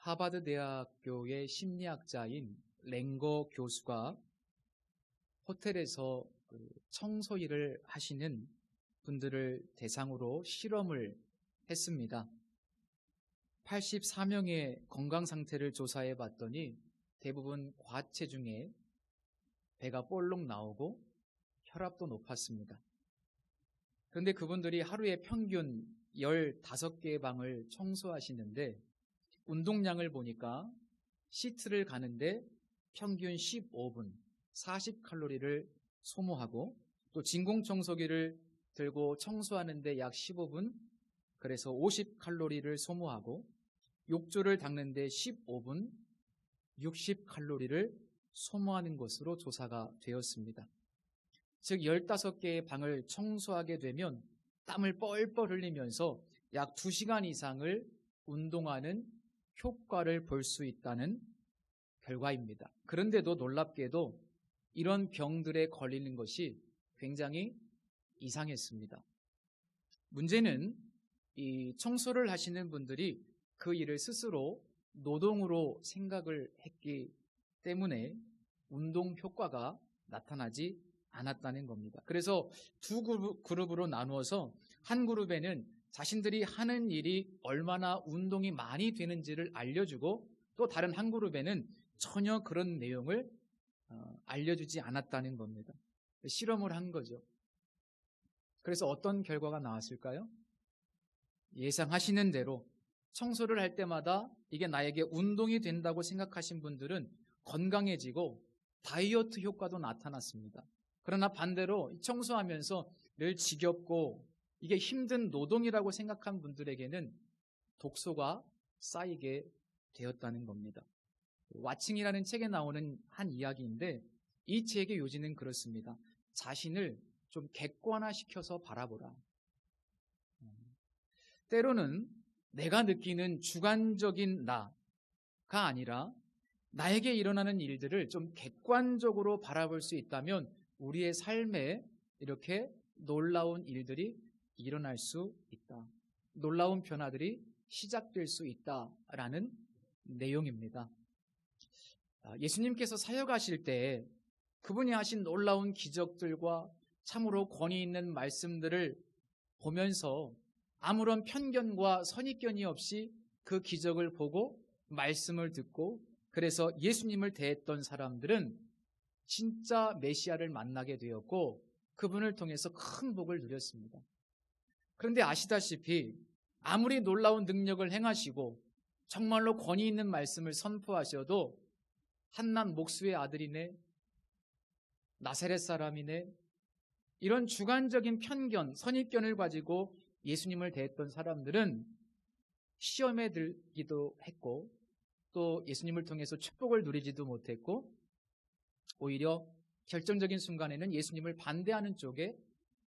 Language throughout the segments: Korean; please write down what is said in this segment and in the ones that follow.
하버드 대학교의 심리학자인 랭거 교수가 호텔에서 청소 일을 하시는 분들을 대상으로 실험을 했습니다. 84명의 건강 상태를 조사해 봤더니 대부분 과체중에 배가 볼록 나오고 혈압도 높았습니다. 그런데 그분들이 하루에 평균 15개의 방을 청소하시는데 운동량을 보니까 시트를 가는데 평균 15분, 40칼로리를 소모하고 또 진공청소기를 들고 청소하는데 약 15분, 그래서 50칼로리를 소모하고 욕조를 닦는데 15분, 60칼로리를 소모하는 것으로 조사가 되었습니다. 즉 15개의 방을 청소하게 되면 땀을 뻘뻘 흘리면서 약 2시간 이상을 운동하는 효과를 볼 수 있다는 결과입니다. 그런데도 놀랍게도 이런 병들에 걸리는 것이 굉장히 이상했습니다. 문제는 이 청소를 하시는 분들이 그 일을 스스로 노동으로 생각을 했기 때문에 운동 효과가 나타나지 않았다는 겁니다. 그래서 두 그룹으로 나누어서 한 그룹에는 자신들이 하는 일이 얼마나 운동이 많이 되는지를 알려주고 또 다른 한 그룹에는 전혀 그런 내용을 알려주지 않았다는 겁니다. 실험을 한 거죠. 그래서 어떤 결과가 나왔을까요? 예상하시는 대로 청소를 할 때마다 이게 나에게 운동이 된다고 생각하신 분들은 건강해지고 다이어트 효과도 나타났습니다. 그러나 반대로 청소하면서 늘 지겹고 이게 힘든 노동이라고 생각한 분들에게는 독소가 쌓이게 되었다는 겁니다. 와칭이라는 책에 나오는 한 이야기인데 이 책의 요지는 그렇습니다. 자신을 좀 객관화시켜서 바라보라. 때로는 내가 느끼는 주관적인 나가 아니라 나에게 일어나는 일들을 좀 객관적으로 바라볼 수 있다면 우리의 삶에 이렇게 놀라운 일들이 일어날 수 있다. 놀라운 변화들이 시작될 수 있다라는 내용입니다. 예수님께서 사역하실 때 그분이 하신 놀라운 기적들과 참으로 권위 있는 말씀들을 보면서 아무런 편견과 선입견이 없이 그 기적을 보고 말씀을 듣고 그래서 예수님을 대했던 사람들은 진짜 메시아를 만나게 되었고 그분을 통해서 큰 복을 누렸습니다. 그런데 아시다시피 아무리 놀라운 능력을 행하시고 정말로 권위 있는 말씀을 선포하셔도 한낱 목수의 아들이네, 나사렛 사람이네, 이런 주관적인 편견, 선입견을 가지고 예수님을 대했던 사람들은 시험에 들기도 했고 또 예수님을 통해서 축복을 누리지도 못했고 오히려 결정적인 순간에는 예수님을 반대하는 쪽에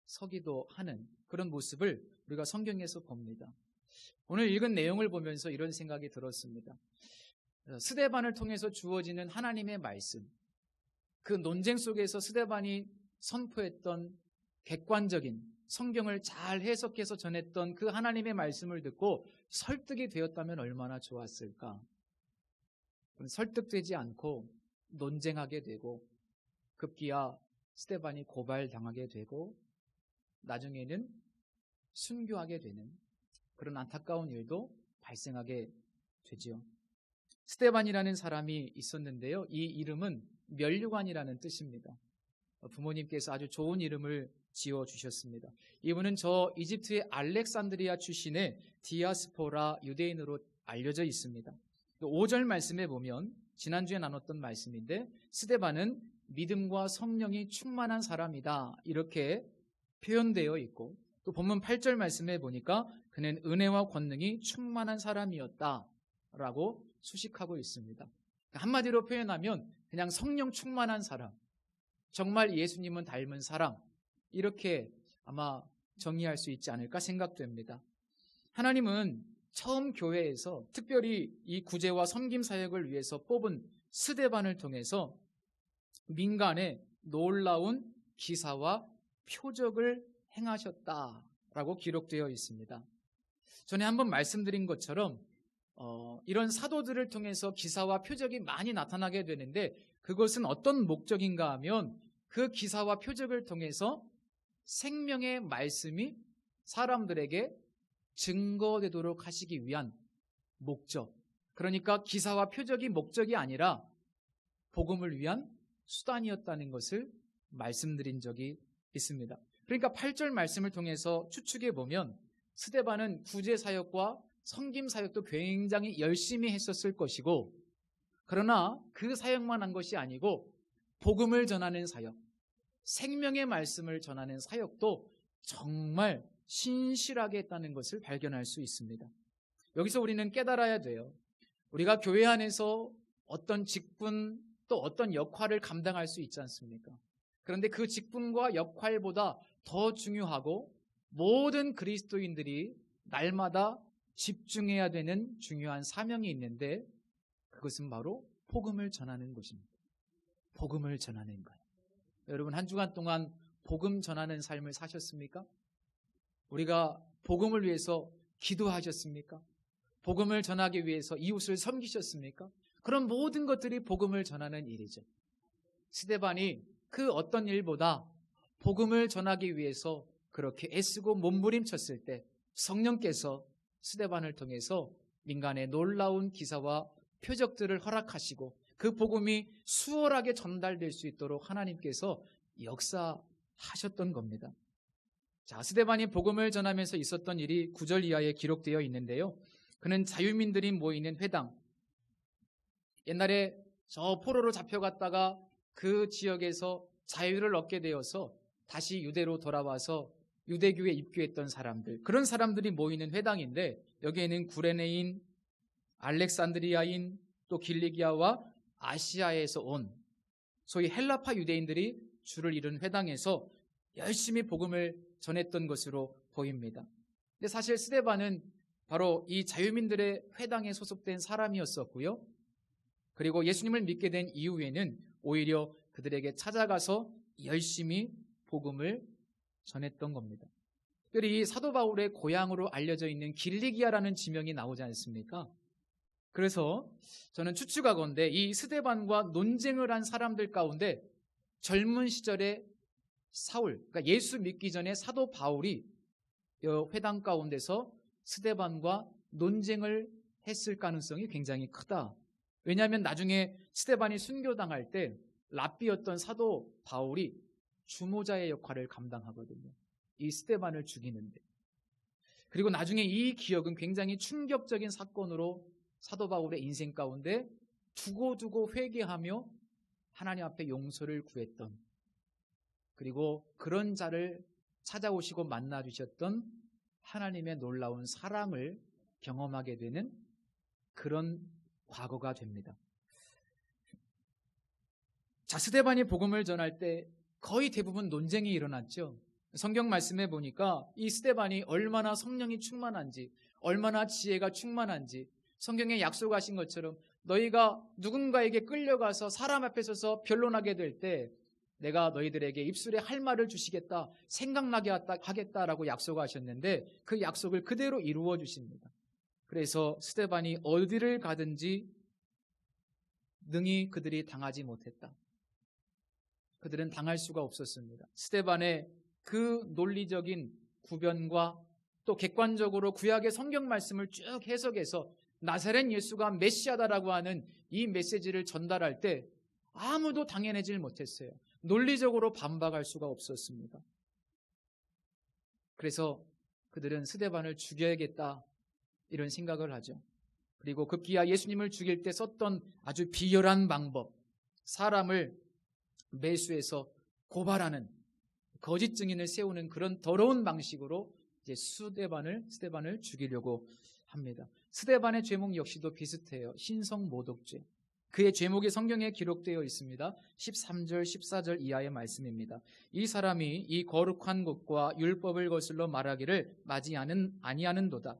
서기도 하는 그런 모습을 우리가 성경에서 봅니다. 오늘 읽은 내용을 보면서 이런 생각이 들었습니다. 스데반을 통해서 주어지는 하나님의 말씀, 그 논쟁 속에서 스데반이 선포했던 객관적인 성경을 잘 해석해서 전했던 그 하나님의 말씀을 듣고 설득이 되었다면 얼마나 좋았을까. 설득되지 않고 논쟁하게 되고 급기야 스데반이 고발당하게 되고 나중에는 순교하게 되는 그런 안타까운 일도 발생하게 되지요. 스데반이라는 사람이 있었는데요. 이 이름은 면류관이라는 뜻입니다. 부모님께서 아주 좋은 이름을 지어주셨습니다. 이분은 저 이집트의 알렉산드리아 출신의 디아스포라 유대인으로 알려져 있습니다. 5절 말씀에 보면 지난주에 나눴던 말씀인데 스데반은 믿음과 성령이 충만한 사람이다 이렇게 표현되어 있고 또 본문 8절 말씀에 보니까 그는 은혜와 권능이 충만한 사람이었다라고 수식하고 있습니다. 한마디로 표현하면 그냥 성령 충만한 사람, 정말 예수님은 닮은 사람 이렇게 아마 정의할 수 있지 않을까 생각됩니다. 하나님은 처음 교회에서 특별히 이 구제와 섬김 사역을 위해서 뽑은 스데반을 통해서 민간에 놀라운 기사와 표적을 행하셨다라고 기록되어 있습니다. 전에 한번 말씀드린 것처럼 이런 사도들을 통해서 기사와 표적이 많이 나타나게 되는데 그것은 어떤 목적인가 하면 그 기사와 표적을 통해서 생명의 말씀이 사람들에게 증거되도록 하시기 위한 목적. 그러니까 기사와 표적이 목적이 아니라 복음을 위한 수단이었다는 것을 말씀드린 적이 있습니다. 그러니까 8절 말씀을 통해서 추측해 보면 스데반은 구제 사역과 섬김 사역도 굉장히 열심히 했었을 것이고, 그러나 그 사역만 한 것이 아니고 복음을 전하는 사역, 생명의 말씀을 전하는 사역도 정말 신실하게 했다는 것을 발견할 수 있습니다. 여기서 우리는 깨달아야 돼요. 우리가 교회 안에서 어떤 직분 또 어떤 역할을 감당할 수 있지 않습니까? 그런데 그 직분과 역할보다 더 중요하고 모든 그리스도인들이 날마다 집중해야 되는 중요한 사명이 있는데 그것은 바로 복음을 전하는 것입니다. 복음을 전하는 거예요. 여러분 한 주간 동안 복음 전하는 삶을 사셨습니까? 우리가 복음을 위해서 기도하셨습니까? 복음을 전하기 위해서 이웃을 섬기셨습니까? 그런 모든 것들이 복음을 전하는 일이죠. 스데반이 그 어떤 일보다 복음을 전하기 위해서 그렇게 애쓰고 몸부림쳤을 때 성령께서 스데반을 통해서 민간에 놀라운 기사와 표적들을 허락하시고 그 복음이 수월하게 전달될 수 있도록 하나님께서 역사하셨던 겁니다. 자, 스데반이 복음을 전하면서 있었던 일이 9절 이하에 기록되어 있는데요. 그는 자유민들이 모이는 회당, 옛날에 저 포로로 잡혀갔다가 그 지역에서 자유를 얻게 되어서 다시 유대로 돌아와서 유대교에 입교했던 사람들, 그런 사람들이 모이는 회당인데 여기에는 구레네인, 알렉산드리아인, 또 길리기아와 아시아에서 온 소위 헬라파 유대인들이 주를 이룬 회당에서 열심히 복음을 전했던 것으로 보입니다. 근데 사실 스데반은 바로 이 자유민들의 회당에 소속된 사람이었었고요. 그리고 예수님을 믿게 된 이후에는 오히려 그들에게 찾아가서 열심히 복음을 전했던 겁니다. 특별히 이 사도 바울의 고향으로 알려져 있는 길리기아라는 지명이 나오지 않습니까? 그래서 저는 추측하건대 이 스데반과 논쟁을 한 사람들 가운데 젊은 시절에 사울, 그러니까 예수 믿기 전에 사도 바울이 회당 가운데서 스데반과 논쟁을 했을 가능성이 굉장히 크다. 왜냐하면 나중에 스데반이 순교당할 때 랍비였던 사도 바울이 주모자의 역할을 감당하거든요. 이 스데반을 죽이는데. 그리고 나중에 이 기억은 굉장히 충격적인 사건으로 사도 바울의 인생 가운데 두고두고 회개하며 하나님 앞에 용서를 구했던, 그리고 그런 자를 찾아오시고 만나주셨던 하나님의 놀라운 사랑을 경험하게 되는 그런 과거가 됩니다. 자, 스데반이 복음을 전할 때 거의 대부분 논쟁이 일어났죠. 성경 말씀에 보니까 이 스데반이 얼마나 성령이 충만한지, 얼마나 지혜가 충만한지, 성경에 약속하신 것처럼 너희가 누군가에게 끌려가서 사람 앞에 서서 변론하게 될 때 내가 너희들에게 입술에 할 말을 주시겠다, 생각나게 하겠다라고 약속하셨는데 그 약속을 그대로 이루어 주십니다. 그래서 스데반이 어디를 가든지 능히 그들이 당하지 못했다. 그들은 당할 수가 없었습니다. 스데반의 그 논리적인 구변과 또 객관적으로 구약의 성경 말씀을 쭉 해석해서 나사렛 예수가 메시아다라고 하는 이 메시지를 전달할 때 아무도 당해내질 못했어요. 논리적으로 반박할 수가 없었습니다. 그래서 그들은 스데반을 죽여야겠다 이런 생각을 하죠. 그리고 급기야 예수님을 죽일 때 썼던 아주 비열한 방법, 사람을 매수해서 고발하는 거짓 증인을 세우는 그런 더러운 방식으로 이제 스데반을 죽이려고 합니다. 스데반의 죄목 역시도 비슷해요. 신성모독죄. 그의 죄목이 성경에 기록되어 있습니다. 13절, 14절 이하의 말씀입니다. 이 사람이 이 거룩한 곳과 율법을 거슬러 말하기를 맞이 아니하는도다.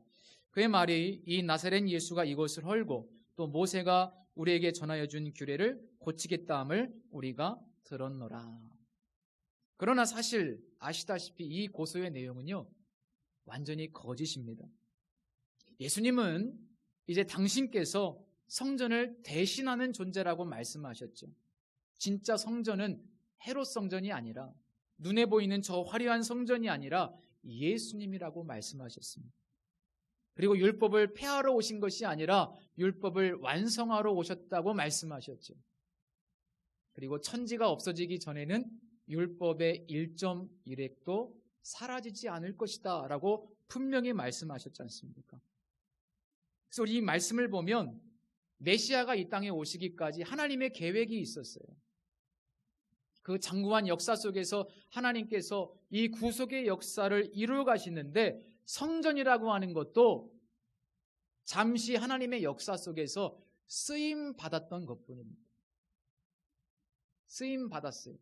그의 말이 이 나사렛 예수가 이것을 헐고 또 모세가 우리에게 전하여 준 규례를 고치겠다 함을 우리가 들었노라. 그러나 사실 아시다시피 이 고소의 내용은요 완전히 거짓입니다. 예수님은 이제 당신께서 성전을 대신하는 존재라고 말씀하셨죠. 진짜 성전은 헤롯 성전이 아니라, 눈에 보이는 저 화려한 성전이 아니라 예수님이라고 말씀하셨습니다. 그리고 율법을 폐하러 오신 것이 아니라 율법을 완성하러 오셨다고 말씀하셨죠. 그리고 천지가 없어지기 전에는 율법의 1.1획도 사라지지 않을 것이다 라고 분명히 말씀하셨지 않습니까? 그래서 이 말씀을 보면 메시아가 이 땅에 오시기까지 하나님의 계획이 있었어요. 그 장구한 역사 속에서 하나님께서 이 구속의 역사를 이루어 가시는데, 성전이라고 하는 것도 잠시 하나님의 역사 속에서 쓰임 받았던 것뿐입니다. 쓰임 받았어요.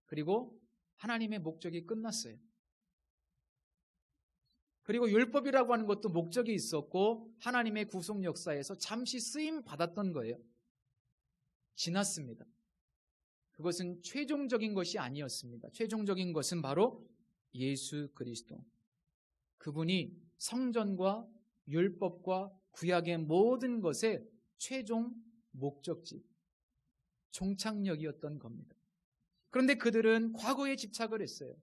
그리고 하나님의 목적이 끝났어요. 그리고 율법이라고 하는 것도 목적이 있었고 하나님의 구속 역사에서 잠시 쓰임 받았던 거예요. 지났습니다. 그것은 최종적인 것이 아니었습니다. 최종적인 것은 바로 예수 그리스도. 그분이 성전과 율법과 구약의 모든 것의 최종 목적지, 종착역이었던 겁니다. 그런데 그들은 과거에 집착을 했어요.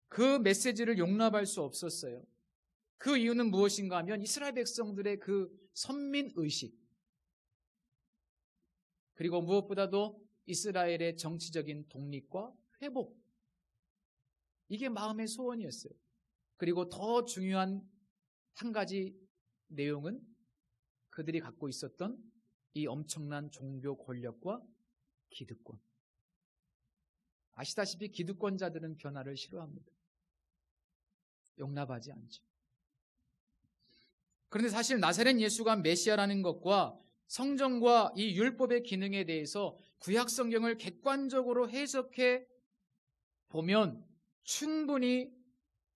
그 메시지를 용납할 수 없었어요. 그 이유는 무엇인가 하면 이스라엘 백성들의 그 선민의식, 그리고 무엇보다도 이스라엘의 정치적인 독립과 회복, 이게 마음의 소원이었어요. 그리고 더 중요한 한 가지 내용은 그들이 갖고 있었던 이 엄청난 종교 권력과 기득권. 아시다시피 기득권자들은 변화를 싫어합니다. 용납하지 않죠. 그런데 사실 나사렛 예수가 메시아라는 것과 성전과 이 율법의 기능에 대해서 구약 성경을 객관적으로 해석해 보면 충분히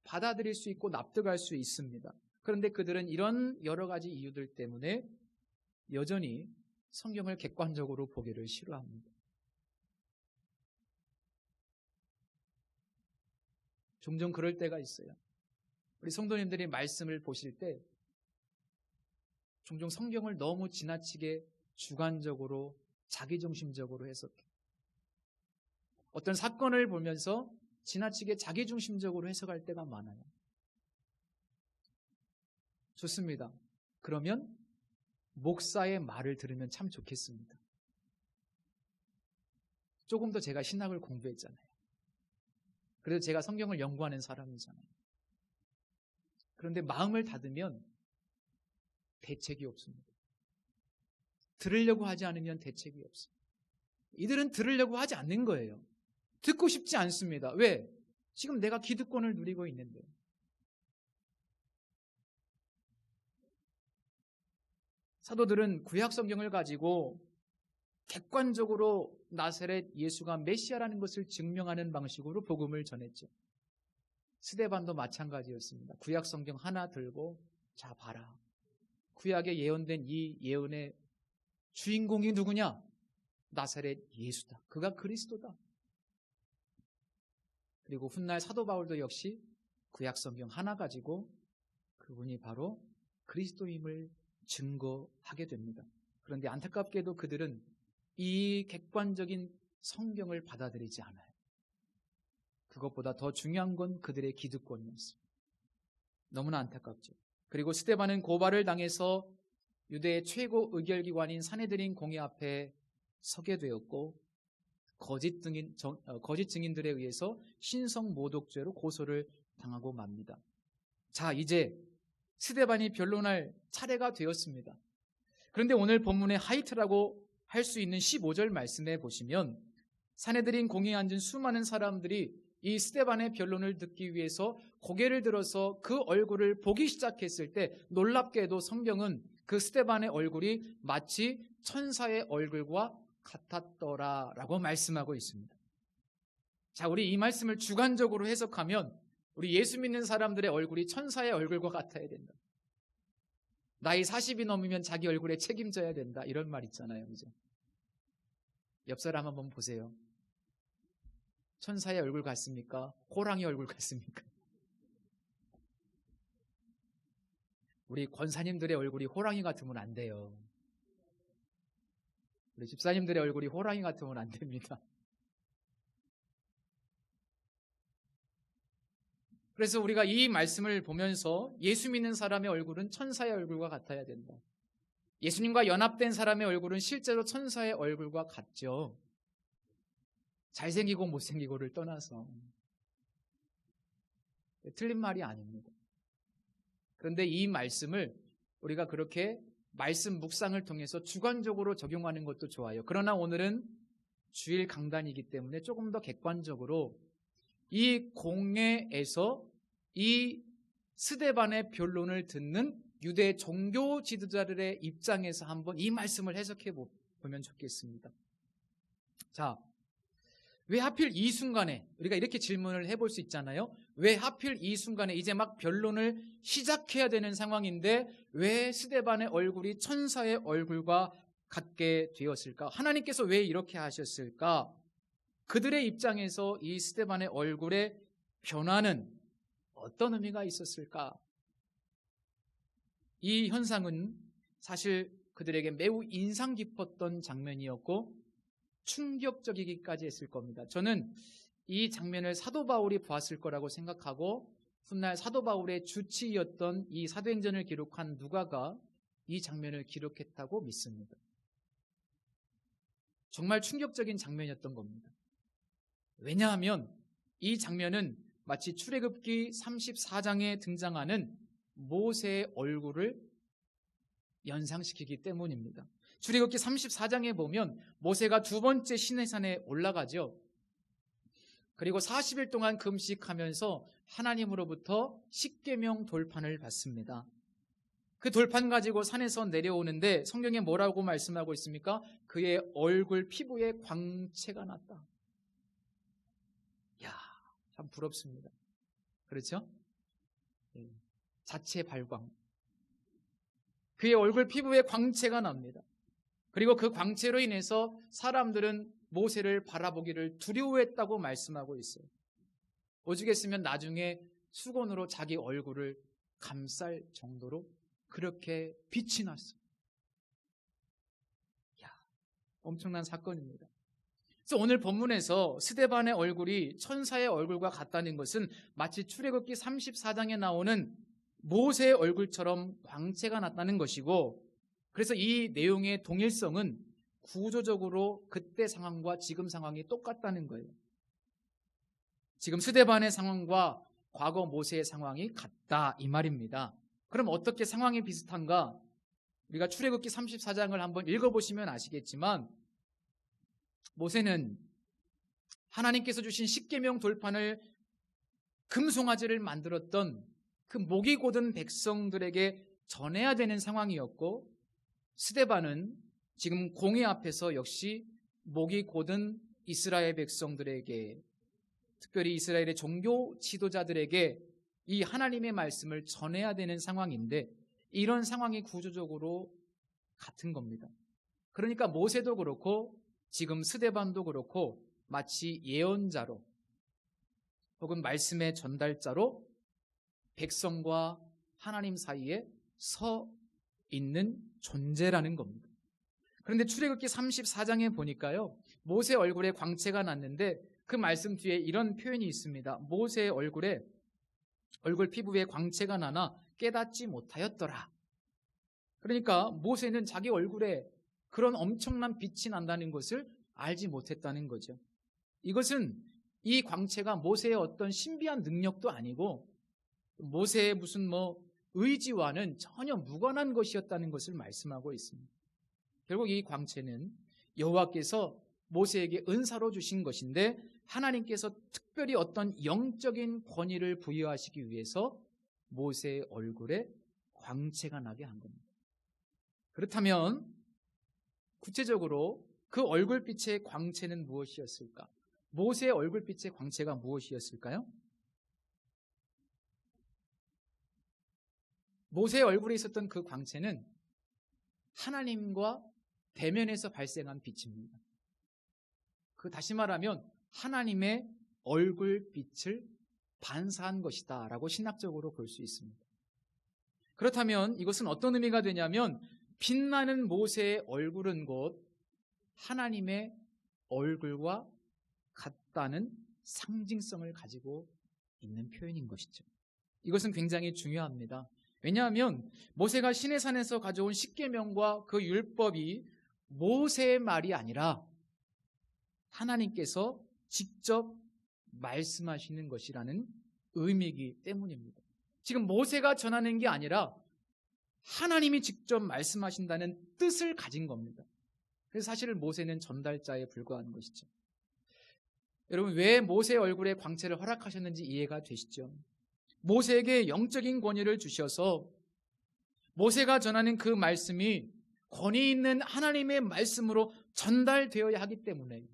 받아들일 수 있고 납득할 수 있습니다. 그런데 그들은 이런 여러 가지 이유들 때문에 여전히 성경을 객관적으로 보기를 싫어합니다. 종종 그럴 때가 있어요. 우리 성도님들이 말씀을 보실 때 종종 성경을 너무 지나치게 주관적으로 자기중심적으로 해석해요. 어떤 사건을 보면서 지나치게 자기중심적으로 해석할 때가 많아요. 좋습니다. 그러면 목사의 말을 들으면 참 좋겠습니다. 조금 더 제가 신학을 공부했잖아요. 그래서 제가 성경을 연구하는 사람이잖아요. 그런데 마음을 닫으면 대책이 없습니다. 들으려고 하지 않으면 대책이 없어요. 이들은 들으려고 하지 않는 거예요. 듣고 싶지 않습니다. 왜? 지금 내가 기득권을 누리고 있는데. 사도들은 구약 성경을 가지고 객관적으로 나사렛 예수가 메시아라는 것을 증명하는 방식으로 복음을 전했죠. 스데반도 마찬가지였습니다. 구약 성경 하나 들고 자 봐라. 구약에 예언된 이 예언의 주인공이 누구냐? 나사렛 예수다. 그가 그리스도다. 그리고 훗날 사도 바울도 역시 구약 성경 하나 가지고 그분이 바로 그리스도임을 증거하게 됩니다. 그런데 안타깝게도 그들은 이 객관적인 성경을 받아들이지 않아요. 그것보다 더 중요한 건 그들의 기득권이었어요. 너무나 안타깝죠. 그리고 스데반은 고발을 당해서 유대의 최고 의결기관인 산헤드린 공회 앞에 서게 되었고 거짓 증인들에 의해서 신성모독죄로 고소를 당하고 맙니다. 자, 이제 스데반이 변론할 차례가 되었습니다. 그런데 오늘 본문의 하이트라고 할 수 있는 15절 말씀에 보시면 산헤드린 공회에 앉은 수많은 사람들이 이 스데반의 변론을 듣기 위해서 고개를 들어서 그 얼굴을 보기 시작했을 때 놀랍게도 성경은 그 스데반의 얼굴이 마치 천사의 얼굴과 같았더라라고 말씀하고 있습니다. 자, 우리 이 말씀을 주관적으로 해석하면 우리 예수 믿는 사람들의 얼굴이 천사의 얼굴과 같아야 된다. 나이 40이 넘으면 자기 얼굴에 책임져야 된다. 이런 말 있잖아요. 그죠? 옆 사람 한번 보세요. 천사의 얼굴 같습니까? 호랑이 얼굴 같습니까? 우리 권사님들의 얼굴이 호랑이 같으면 안 돼요. 우리 집사님들의 얼굴이 호랑이 같으면 안 됩니다. 그래서 우리가 이 말씀을 보면서 예수 믿는 사람의 얼굴은 천사의 얼굴과 같아야 된다. 예수님과 연합된 사람의 얼굴은 실제로 천사의 얼굴과 같죠. 잘생기고 못생기고를 떠나서. 틀린 말이 아닙니다. 그런데 이 말씀을 우리가 그렇게 말씀 묵상을 통해서 주관적으로 적용하는 것도 좋아요. 그러나 오늘은 주일 강단이기 때문에 조금 더 객관적으로 이 공회에서 이 스데반의 변론을 듣는 유대 종교 지도자들의 입장에서 한번 이 말씀을 해석해 보면 좋겠습니다. 자, 왜 하필 이 순간에, 우리가 이렇게 질문을 해볼 수 있잖아요. 왜 하필 이 순간에 이제 막 변론을 시작해야 되는 상황인데 왜 스데반의 얼굴이 천사의 얼굴과 같게 되었을까? 하나님께서 왜 이렇게 하셨을까? 그들의 입장에서 이 스데반의 얼굴의 변화는 어떤 의미가 있었을까? 이 현상은 사실 그들에게 매우 인상 깊었던 장면이었고 충격적이기까지 했을 겁니다. 저는 이 장면을 사도 바울이 보았을 거라고 생각하고 훗날 사도 바울의 주치의였던 이 사도행전을 기록한 누가가 이 장면을 기록했다고 믿습니다. 정말 충격적인 장면이었던 겁니다. 왜냐하면 이 장면은 마치 출애굽기 34장에 등장하는 모세의 얼굴을 연상시키기 때문입니다. 출애굽기 34장에 보면 모세가 두 번째 시내산에 올라가죠. 그리고 40일 동안 금식하면서 하나님으로부터 십계명 돌판을 받습니다. 그 돌판 가지고 산에서 내려오는데 성경에 뭐라고 말씀하고 있습니까? 그의 얼굴 피부에 광채가 났다. 이야, 참 부럽습니다. 그렇죠? 자체 발광. 그의 얼굴 피부에 광채가 납니다. 그리고 그 광채로 인해서 사람들은 모세를 바라보기를 두려워했다고 말씀하고 있어요. 오죽했으면 나중에 수건으로 자기 얼굴을 감쌀 정도로 그렇게 빛이 났어요. 이야, 엄청난 사건입니다. 그래서 오늘 본문에서 스데반의 얼굴이 천사의 얼굴과 같다는 것은 마치 출애굽기 34장에 나오는 모세의 얼굴처럼 광채가 났다는 것이고, 그래서 이 내용의 동일성은 구조적으로 그때 상황과 지금 상황이 똑같다는 거예요. 지금 스데반의 상황과 과거 모세의 상황이 같다 이 말입니다. 그럼 어떻게 상황이 비슷한가? 우리가 출애굽기 34장을 한번 읽어보시면 아시겠지만 모세는 하나님께서 주신 십계명 돌판을 금송아지를 만들었던 그 목이 곧은 백성들에게 전해야 되는 상황이었고, 스데반은 지금 공회 앞에서 역시 목이 곧은 이스라엘 백성들에게, 특별히 이스라엘의 종교 지도자들에게 이 하나님의 말씀을 전해야 되는 상황인데 이런 상황이 구조적으로 같은 겁니다. 그러니까 모세도 그렇고 지금 스데반도 그렇고 마치 예언자로 혹은 말씀의 전달자로 백성과 하나님 사이에 서 있는 존재라는 겁니다. 그런데 출애굽기 34장에 보니까요, 모세 얼굴에 광채가 났는데 그 말씀 뒤에 이런 표현이 있습니다. 모세의 얼굴 피부에 광채가 나나 깨닫지 못하였더라. 그러니까 모세는 자기 얼굴에 그런 엄청난 빛이 난다는 것을 알지 못했다는 거죠. 이것은 이 광채가 모세의 어떤 신비한 능력도 아니고 모세의 무슨 의지와는 전혀 무관한 것이었다는 것을 말씀하고 있습니다. 결국 이 광채는 여호와께서 모세에게 은사로 주신 것인데 하나님께서 특별히 어떤 영적인 권위를 부여하시기 위해서 모세의 얼굴에 광채가 나게 한 겁니다. 그렇다면 구체적으로 그 얼굴빛의 광채는 무엇이었을까? 모세의 얼굴빛의 광채가 무엇이었을까요? 모세의 얼굴에 있었던 그 광채는 하나님과 대면에서 발생한 빛입니다. 다시 말하면 하나님의 얼굴빛을 반사한 것이다 라고 신학적으로 볼 수 있습니다. 그렇다면 이것은 어떤 의미가 되냐면 빛나는 모세의 얼굴은 곧 하나님의 얼굴과 같다는 상징성을 가지고 있는 표현인 것이죠. 이것은 굉장히 중요합니다. 왜냐하면 모세가 시내산에서 가져온 십계명과 그 율법이 모세의 말이 아니라 하나님께서 직접 말씀하시는 것이라는 의미이기 때문입니다. 지금 모세가 전하는 게 아니라 하나님이 직접 말씀하신다는 뜻을 가진 겁니다. 그래서 사실 모세는 전달자에 불과한 것이죠. 여러분, 왜 모세의 얼굴에 광채를 허락하셨는지 이해가 되시죠? 모세에게 영적인 권위를 주셔서 모세가 전하는 그 말씀이 권위 있는 하나님의 말씀으로 전달되어야 하기 때문에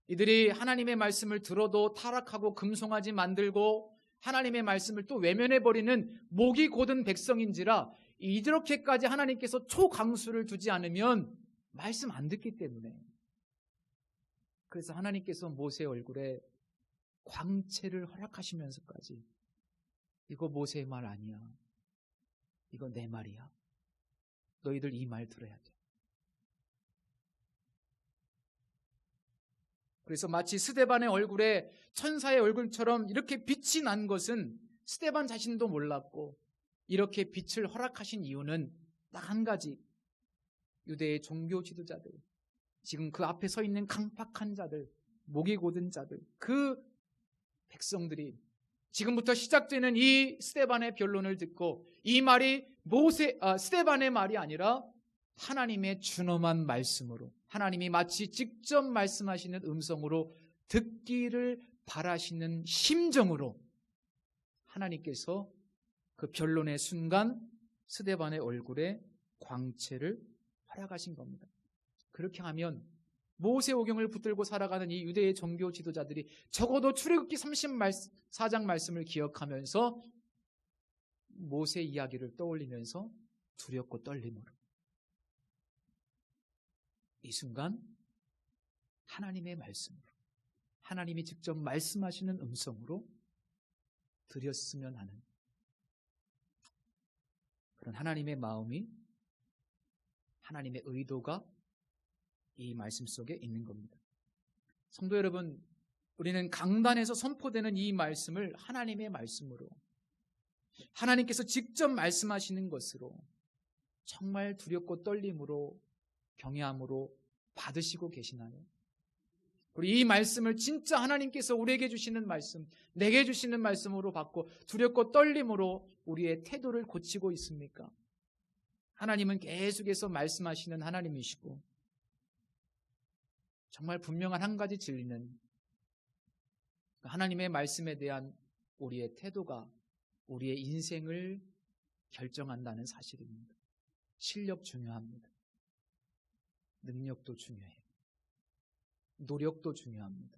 이들이 하나님의 말씀을 들어도 타락하고 금송아지 만들고 하나님의 말씀을 또 외면해버리는 목이 곧은 백성인지라 이렇게까지 하나님께서 초강수를 두지 않으면 말씀 안 듣기 때문에, 그래서 하나님께서 모세의 얼굴에 광채를 허락하시면서까지 이거 모세의 말 아니야, 이거 내 말이야, 너희들 이 말 들어야 돼. 그래서 마치 스데반의 얼굴에 천사의 얼굴처럼 이렇게 빛이 난 것은 스데반 자신도 몰랐고, 이렇게 빛을 허락하신 이유는 딱 한 가지, 유대의 종교 지도자들, 지금 그 앞에 서 있는 강팍한 자들, 목이 곧은 자들, 그 백성들이 지금부터 시작되는 이 스데반의 변론을 듣고 이 말이 스데반의 말이 아니라 하나님의 준엄한 말씀으로, 하나님이 마치 직접 말씀하시는 음성으로 듣기를 바라시는 심정으로 하나님께서 그 변론의 순간 스데반의 얼굴에 광채를 허락하신 겁니다. 그렇게 하면 모세오경을 붙들고 살아가는 이 유대의 종교 지도자들이 적어도 출애굽기 34장 말씀을 기억하면서 모세 이야기를 떠올리면서 두렵고 떨림으로 이 순간 하나님의 말씀으로, 하나님이 직접 말씀하시는 음성으로 드렸으면 하는 그런 하나님의 마음이, 하나님의 의도가 이 말씀 속에 있는 겁니다. 성도 여러분, 우리는 강단에서 선포되는 이 말씀을 하나님의 말씀으로, 하나님께서 직접 말씀하시는 것으로 정말 두렵고 떨림으로, 경외함으로 받으시고 계시나요? 우리 이 말씀을 진짜 하나님께서 우리에게 주시는 말씀, 내게 주시는 말씀으로 받고 두렵고 떨림으로 우리의 태도를 고치고 있습니까? 하나님은 계속해서 말씀하시는 하나님이시고 정말 분명한 한 가지 진리는 하나님의 말씀에 대한 우리의 태도가 우리의 인생을 결정한다는 사실입니다. 실력 중요합니다. 능력도 중요해요. 노력도 중요합니다.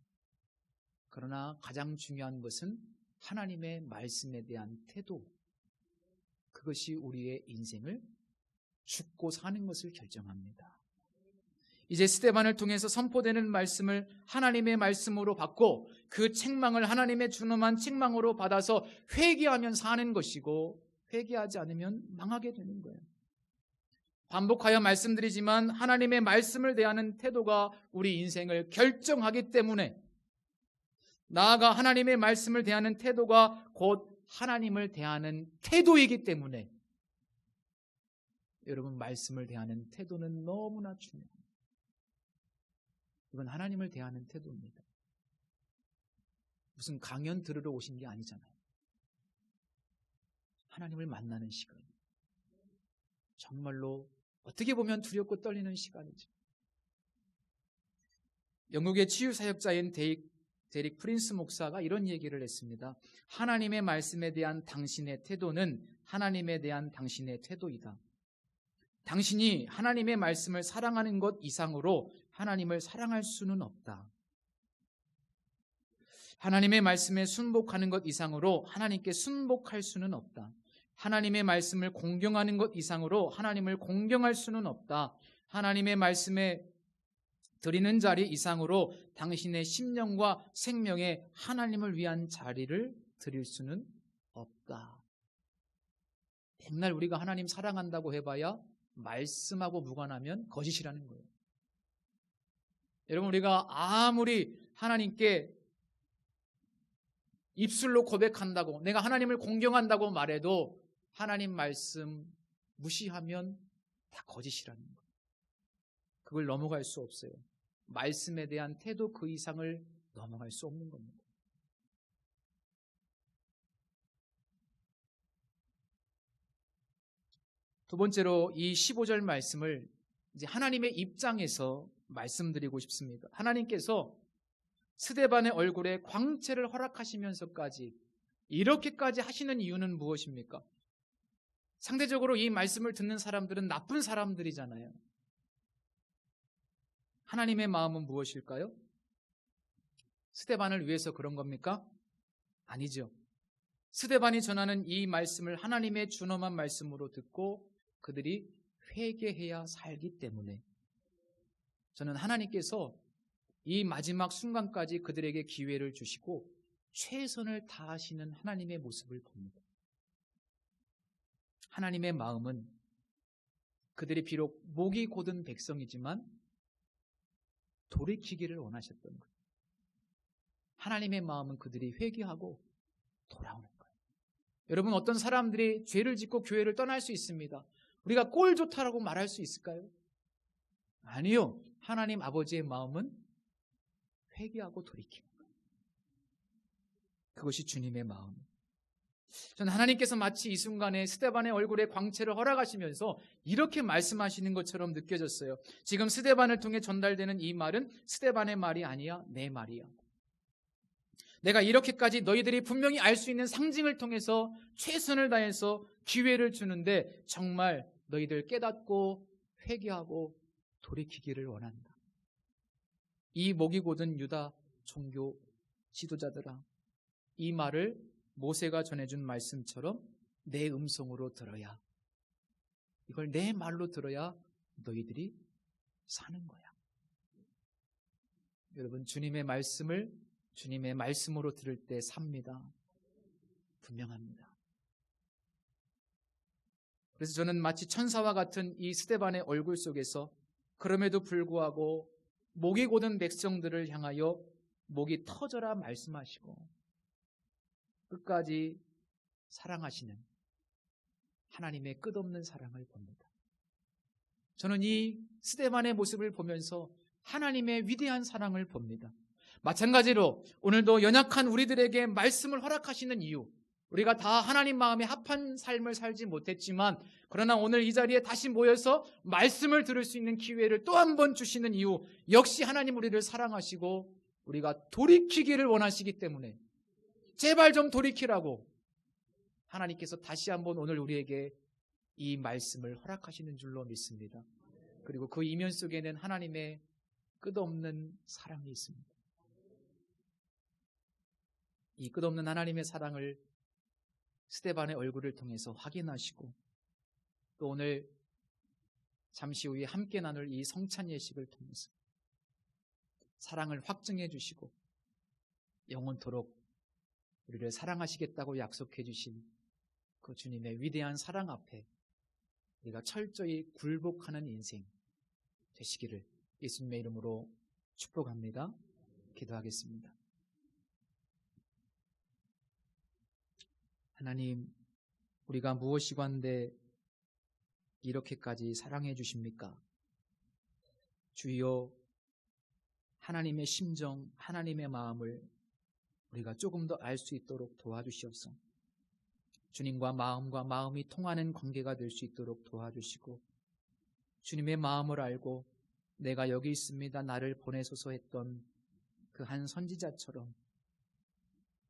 그러나 가장 중요한 것은 하나님의 말씀에 대한 태도, 그것이 우리의 인생을 죽고 사는 것을 결정합니다. 이제 스데반을 통해서 선포되는 말씀을 하나님의 말씀으로 받고 그 책망을 하나님의 준엄한 책망으로 받아서 회개하면 사는 것이고, 회개하지 않으면 망하게 되는 거예요. 반복하여 말씀드리지만 하나님의 말씀을 대하는 태도가 우리 인생을 결정하기 때문에, 나아가 하나님의 말씀을 대하는 태도가 곧 하나님을 대하는 태도이기 때문에 여러분, 말씀을 대하는 태도는 너무나 중요합니다. 이건 하나님을 대하는 태도입니다. 무슨 강연 들으러 오신 게 아니잖아요. 하나님을 만나는 시간, 정말로 어떻게 보면 두렵고 떨리는 시간이죠. 영국의 치유사역자인 데릭 프린스 목사가 이런 얘기를 했습니다. 하나님의 말씀에 대한 당신의 태도는 하나님에 대한 당신의 태도이다. 당신이 하나님의 말씀을 사랑하는 것 이상으로 하나님을 사랑할 수는 없다. 하나님의 말씀에 순복하는 것 이상으로 하나님께 순복할 수는 없다. 하나님의 말씀을 공경하는 것 이상으로 하나님을 공경할 수는 없다. 하나님의 말씀에 드리는 자리 이상으로 당신의 심령과 생명에 하나님을 위한 자리를 드릴 수는 없다. 맨날 우리가 하나님 사랑한다고 해봐야 말씀하고 무관하면 거짓이라는 거예요. 여러분, 우리가 아무리 하나님께 입술로 고백한다고, 내가 하나님을 공경한다고 말해도 하나님 말씀 무시하면 다 거짓이라는 거예요. 그걸 넘어갈 수 없어요. 말씀에 대한 태도 그 이상을 넘어갈 수 없는 겁니다. 두 번째로 이 15절 말씀을 이제 하나님의 입장에서 말씀드리고 싶습니다. 하나님께서 스데반의 얼굴에 광채를 허락하시면서까지 이렇게까지 하시는 이유는 무엇입니까? 상대적으로 이 말씀을 듣는 사람들은 나쁜 사람들이잖아요. 하나님의 마음은 무엇일까요? 스데반을 위해서 그런 겁니까? 아니죠. 스데반이 전하는 이 말씀을 하나님의 준엄한 말씀으로 듣고 그들이 회개해야 살기 때문에 저는 하나님께서 이 마지막 순간까지 그들에게 기회를 주시고 최선을 다하시는 하나님의 모습을 봅니다. 하나님의 마음은 그들이 비록 목이 곧은 백성이지만 돌이키기를 원하셨던 거예요. 하나님의 마음은 그들이 회개하고 돌아오는 거예요. 여러분, 어떤 사람들이 죄를 짓고 교회를 떠날 수 있습니다. 우리가 꼴 좋다라고 말할 수 있을까요? 아니요. 하나님 아버지의 마음은 회개하고 돌이키는 거예요. 그것이 주님의 마음. 저는 하나님께서 마치 이 순간에 스데반의 얼굴에 광채를 허락하시면서 이렇게 말씀하시는 것처럼 느껴졌어요. 지금 스데반을 통해 전달되는 이 말은 스데반의 말이 아니야, 내 말이야. 내가 이렇게까지 너희들이 분명히 알 수 있는 상징을 통해서 최선을 다해서 기회를 주는데 정말 너희들 깨닫고 회개하고 돌이키기를 원한다. 이 목이 곧은 유다 종교 지도자들아, 이 말을 모세가 전해준 말씀처럼 내 음성으로 들어야, 이걸 내 말로 들어야 너희들이 사는 거야. 여러분, 주님의 말씀을 주님의 말씀으로 들을 때 삽니다. 분명합니다. 그래서 저는 마치 천사와 같은 이 스데반의 얼굴 속에서 그럼에도 불구하고 목이 곧은 백성들을 향하여 목이 터져라 말씀하시고 끝까지 사랑하시는 하나님의 끝없는 사랑을 봅니다. 저는 이 스데반의 모습을 보면서 하나님의 위대한 사랑을 봅니다. 마찬가지로 오늘도 연약한 우리들에게 말씀을 허락하시는 이유, 우리가 다 하나님 마음에 합한 삶을 살지 못했지만 그러나 오늘 이 자리에 다시 모여서 말씀을 들을 수 있는 기회를 또 한 번 주시는 이유, 역시 하나님 우리를 사랑하시고 우리가 돌이키기를 원하시기 때문에 제발 좀 돌이키라고 하나님께서 다시 한번 오늘 우리에게 이 말씀을 허락하시는 줄로 믿습니다. 그리고 그 이면 속에는 하나님의 끝없는 사랑이 있습니다. 이 끝없는 하나님의 사랑을 스데반의 얼굴을 통해서 확인하시고 또 오늘 잠시 후에 함께 나눌 이 성찬 예식을 통해서 사랑을 확증해 주시고 영원토록 우리를 사랑하시겠다고 약속해 주신 그 주님의 위대한 사랑 앞에 우리가 철저히 굴복하는 인생 되시기를 예수님의 이름으로 축복합니다. 기도하겠습니다. 하나님, 우리가 무엇이건데 이렇게까지 사랑해 주십니까? 주여, 하나님의 심정, 하나님의 마음을 우리가 조금 더 알 수 있도록 도와주시옵소서. 주님과 마음이 통하는 관계가 될 수 있도록 도와주시고 주님의 마음을 알고 내가 여기 있습니다, 나를 보내소서 했던 그 한 선지자처럼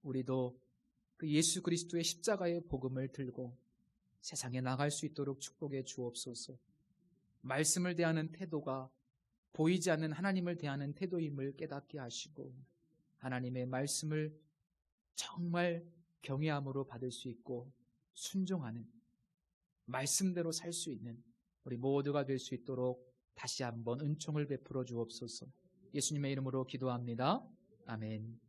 우리도 그 예수 그리스도의 십자가의 복음을 들고 세상에 나갈 수 있도록 축복해 주옵소서. 말씀을 대하는 태도가 보이지 않는 하나님을 대하는 태도임을 깨닫게 하시고 하나님의 말씀을 정말 경외함으로 받을 수 있고 순종하는 말씀대로 살 수 있는 우리 모두가 될 수 있도록 다시 한번 은총을 베풀어 주옵소서. 예수님의 이름으로 기도합니다. 아멘.